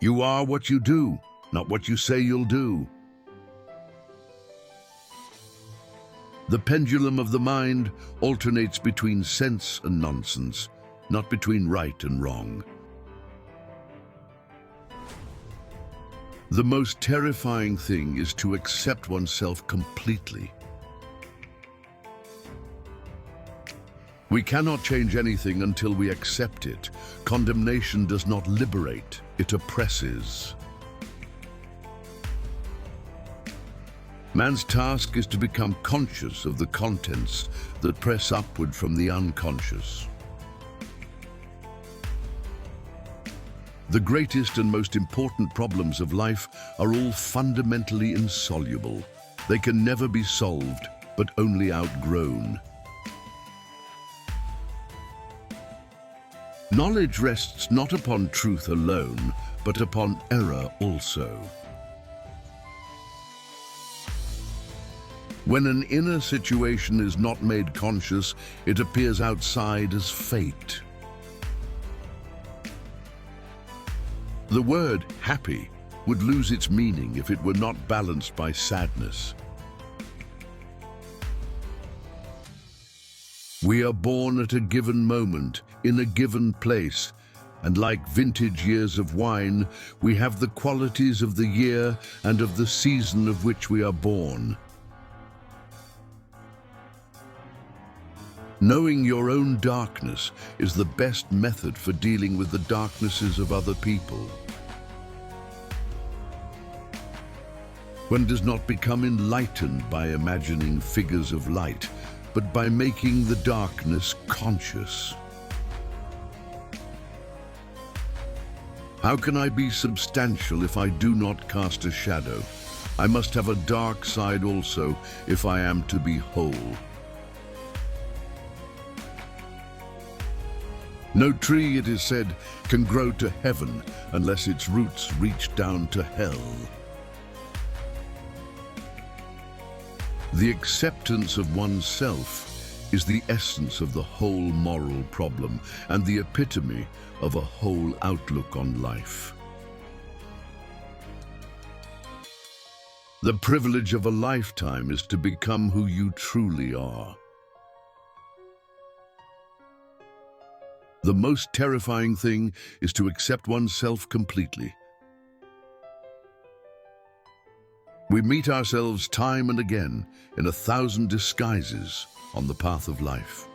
You are what you do, not what you say you'll do. The pendulum of the mind alternates between sense and nonsense, not between right and wrong. The most terrifying thing is to accept oneself completely. We cannot change anything until we accept it. Condemnation does not liberate, it oppresses. Man's task is to become conscious of the contents that press upward from the unconscious. The greatest and most important problems of life are all fundamentally insoluble. They can never be solved, but only outgrown. Knowledge rests not upon truth alone, but upon error also. When an inner situation is not made conscious, it appears outside as fate. The word happy would lose its meaning if it were not balanced by sadness. We are born at a given moment, in a given place, and like vintage years of wine, we have the qualities of the year and of the season of which we are born. Knowing your own darkness is the best method for dealing with the darknesses of other people. One does not become enlightened by imagining figures of light, but by making the darkness conscious. How can I be substantial if I do not cast a shadow? I must have a dark side also if I am to be whole. No tree, it is said, can grow to heaven unless its roots reach down to hell. The acceptance of oneself is the essence of the whole moral problem and the epitome of a whole outlook on life. The privilege of a lifetime is to become who you truly are. The most terrifying thing is to accept oneself completely. We meet ourselves time and again in 1,000 disguises on the path of life.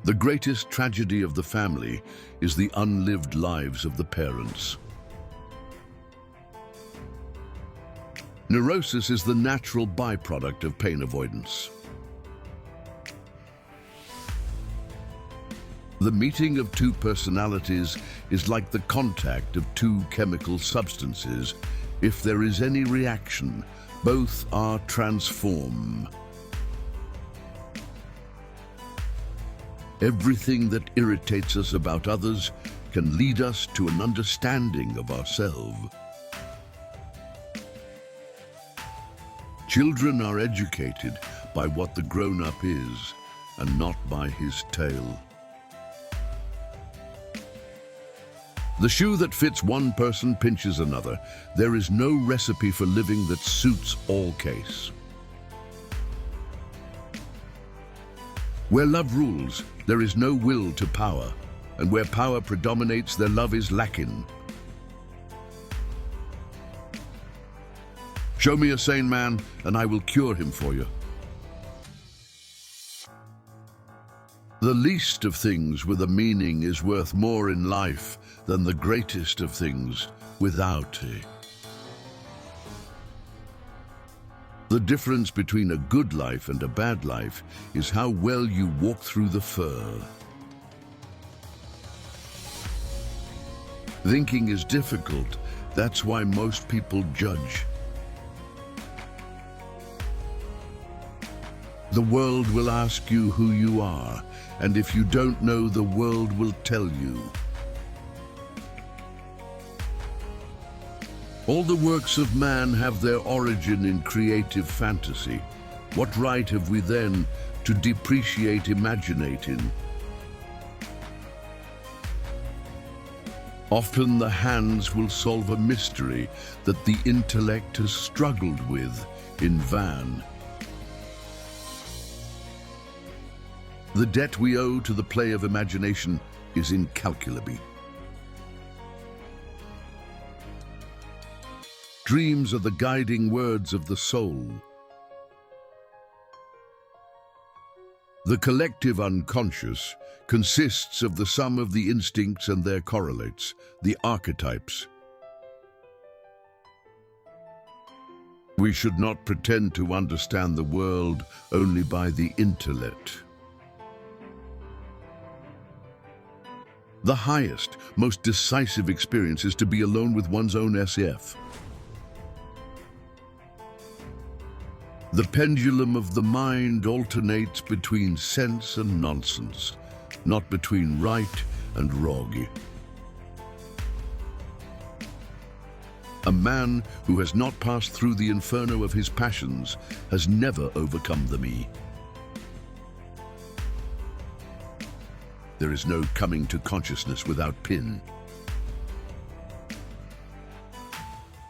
The greatest tragedy of the family is the unlived lives of the parents. Neurosis is the natural byproduct of pain avoidance. The meeting of two personalities is like the contact of two chemical substances. If there is any reaction, both are transformed. Everything that irritates us about others can lead us to an understanding of ourselves. Children are educated by what the grown-up is, and not by his tale. The shoe that fits one person pinches another. There is no recipe for living that suits all case. Where love rules, there is no will to power, and where power predominates, their love is lacking. Show me a sane man, and I will cure him for you. The least of things with a meaning is worth more in life than the greatest of things without it. The difference between a good life and a bad life is how well you walk through the fur. Thinking is difficult. That's why most people judge. The world will ask you who you are, and if you don't know, the world will tell you. All the works of man have their origin in creative fantasy. What right have we then to depreciate imaginating? Often the hands will solve a mystery that the intellect has struggled with in vain. The debt we owe to the play of imagination is incalculable. Dreams are the guiding words of the soul. The collective unconscious consists of the sum of the instincts and their correlates, the archetypes. We should not pretend to understand the world only by the intellect. The highest, most decisive experience is to be alone with one's own SF. The pendulum of the mind alternates between sense and nonsense, not between right and wrong. A man who has not passed through the inferno of his passions has never overcome the me. There is no coming to consciousness without pin.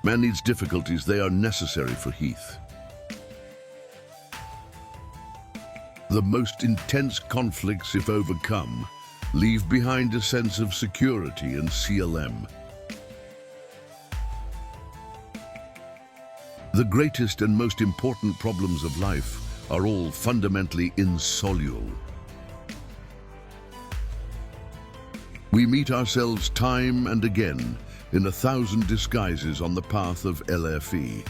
Man needs difficulties, they are necessary for Heath. The most intense conflicts, if overcome, leave behind a sense of security and CLM. The greatest and most important problems of life are all fundamentally insoluble. We meet ourselves time and again in 1,000 disguises on the path of LFE.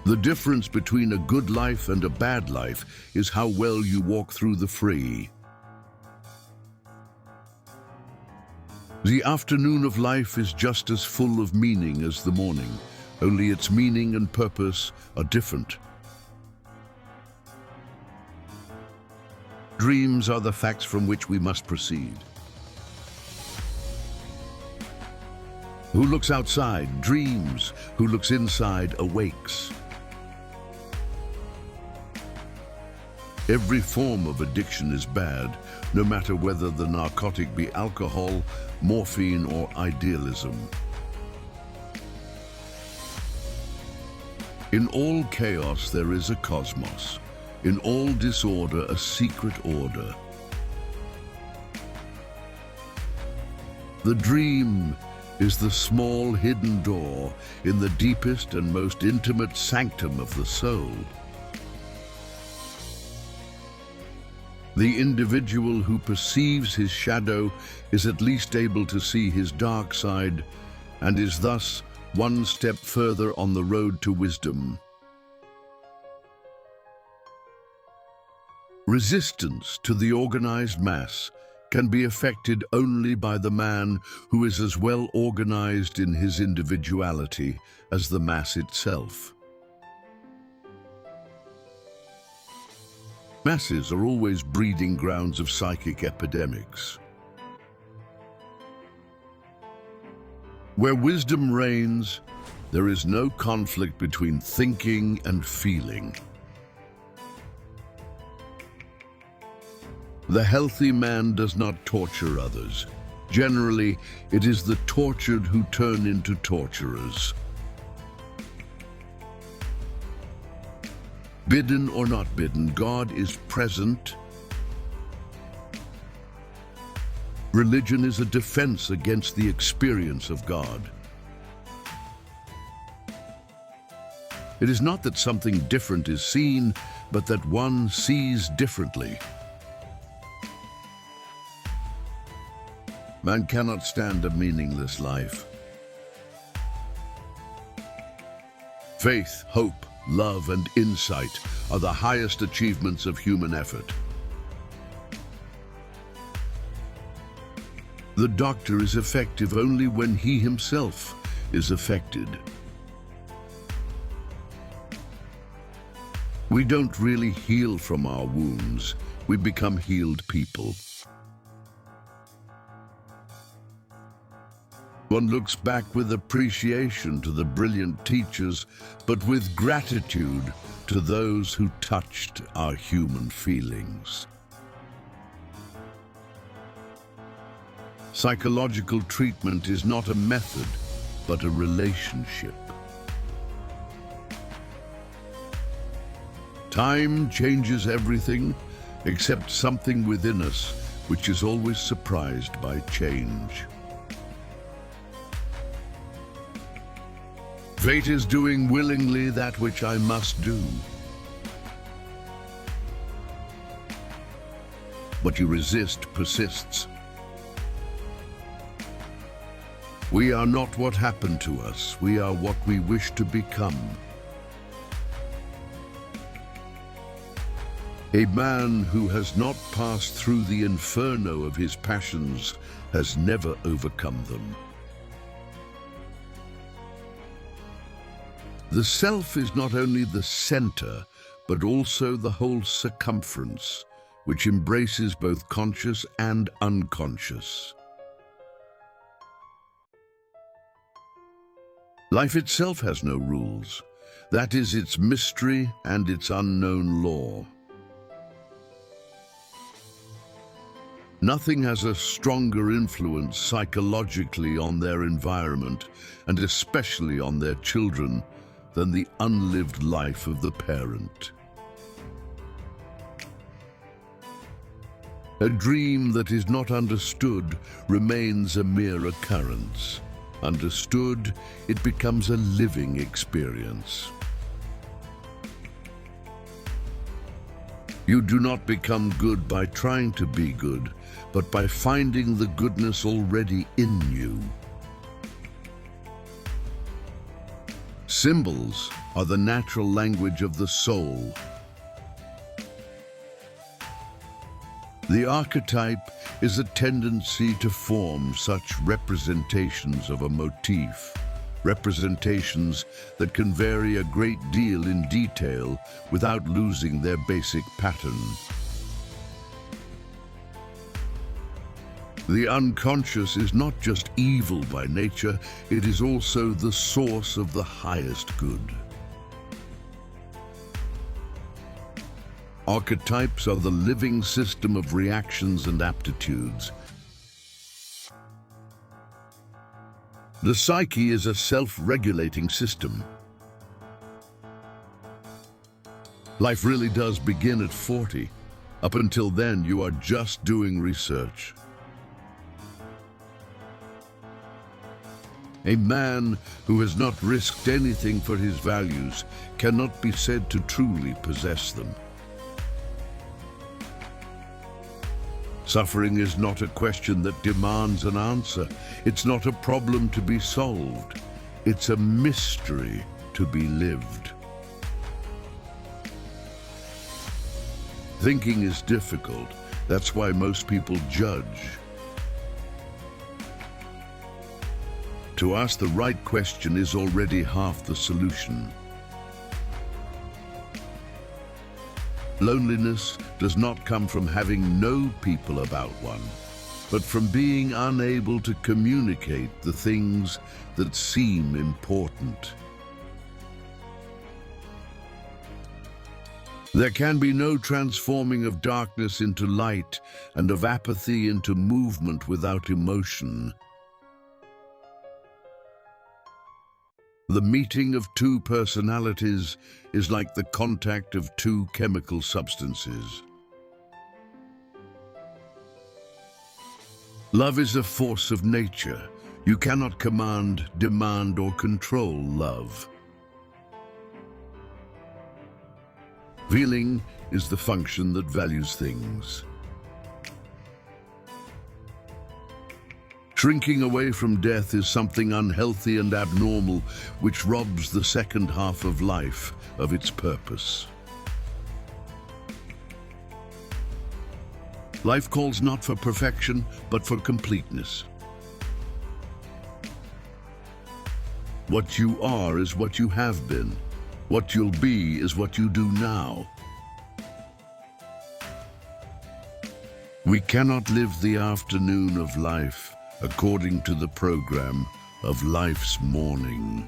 The difference between a good life and a bad life is how well you walk through the fray. The afternoon of life is just as full of meaning as the morning, only its meaning and purpose are different. Dreams are the facts from which we must proceed. Who looks outside dreams, who looks inside awakes. Every form of addiction is bad, no matter whether the narcotic be alcohol, morphine, or idealism. In all chaos there is a cosmos. In all disorder, a secret order. The dream is the small hidden door in the deepest and most intimate sanctum of the soul. The individual who perceives his shadow is at least able to see his dark side and is thus one step further on the road to wisdom. Resistance to the organized mass can be effected only by the man who is as well organized in his individuality as the mass itself. Masses are always breeding grounds of psychic epidemics. Where wisdom reigns, there is no conflict between thinking and feeling. The healthy man does not torture others. Generally, it is the tortured who turn into torturers. Bidden or not bidden, God is present. Religion is a defense against the experience of God. It is not that something different is seen, but that one sees differently. Man cannot stand a meaningless life. Faith, hope, love, and insight are the highest achievements of human effort. The doctor is effective only when he himself is affected. We don't really heal from our wounds. We become healed people. One looks back with appreciation to the brilliant teachers, but with gratitude to those who touched our human feelings. Psychological treatment is not a method, but a relationship. Time changes everything, except something within us, which is always surprised by change. Fate is doing willingly that which I must do. What you resist persists. We are not what happened to us, we are what we wish to become. A man who has not passed through the inferno of his passions has never overcome them. The self is not only the center, but also the whole circumference, which embraces both conscious and unconscious. Life itself has no rules. That is its mystery and its unknown law. Nothing has a stronger influence psychologically on their environment, and especially on their children, than the unlived life of the parent. A dream that is not understood remains a mere occurrence. Understood, it becomes a living experience. You do not become good by trying to be good, but by finding the goodness already in you. Symbols are the natural language of the soul. The archetype is a tendency to form such representations of a motif, representations that can vary a great deal in detail without losing their basic pattern. The unconscious is not just evil by nature, it is also the source of the highest good. Archetypes are the living system of reactions and aptitudes. The psyche is a self-regulating system. Life really does begin at 40. Up until then, you are just doing research. A man who has not risked anything for his values cannot be said to truly possess them. Suffering is not a question that demands an answer. It's not a problem to be solved. It's a mystery to be lived. Thinking is difficult. That's why most people judge. To ask the right question is already half the solution. Loneliness does not come from having no people about one, but from being unable to communicate the things that seem important. There can be no transforming of darkness into light and of apathy into movement without emotion. The meeting of two personalities is like the contact of two chemical substances. Love is a force of nature. You cannot command, demand, or control love. Feeling is the function that values things. Shrinking away from death is something unhealthy and abnormal, which robs the second half of life of its purpose. Life calls not for perfection, but for completeness. What you are is what you have been. What you'll be is what you do now. We cannot live the afternoon of life according to the program of life's morning.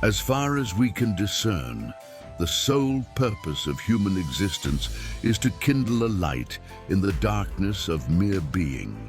As far as we can discern, The sole purpose of human existence is to kindle a light in the darkness of mere being.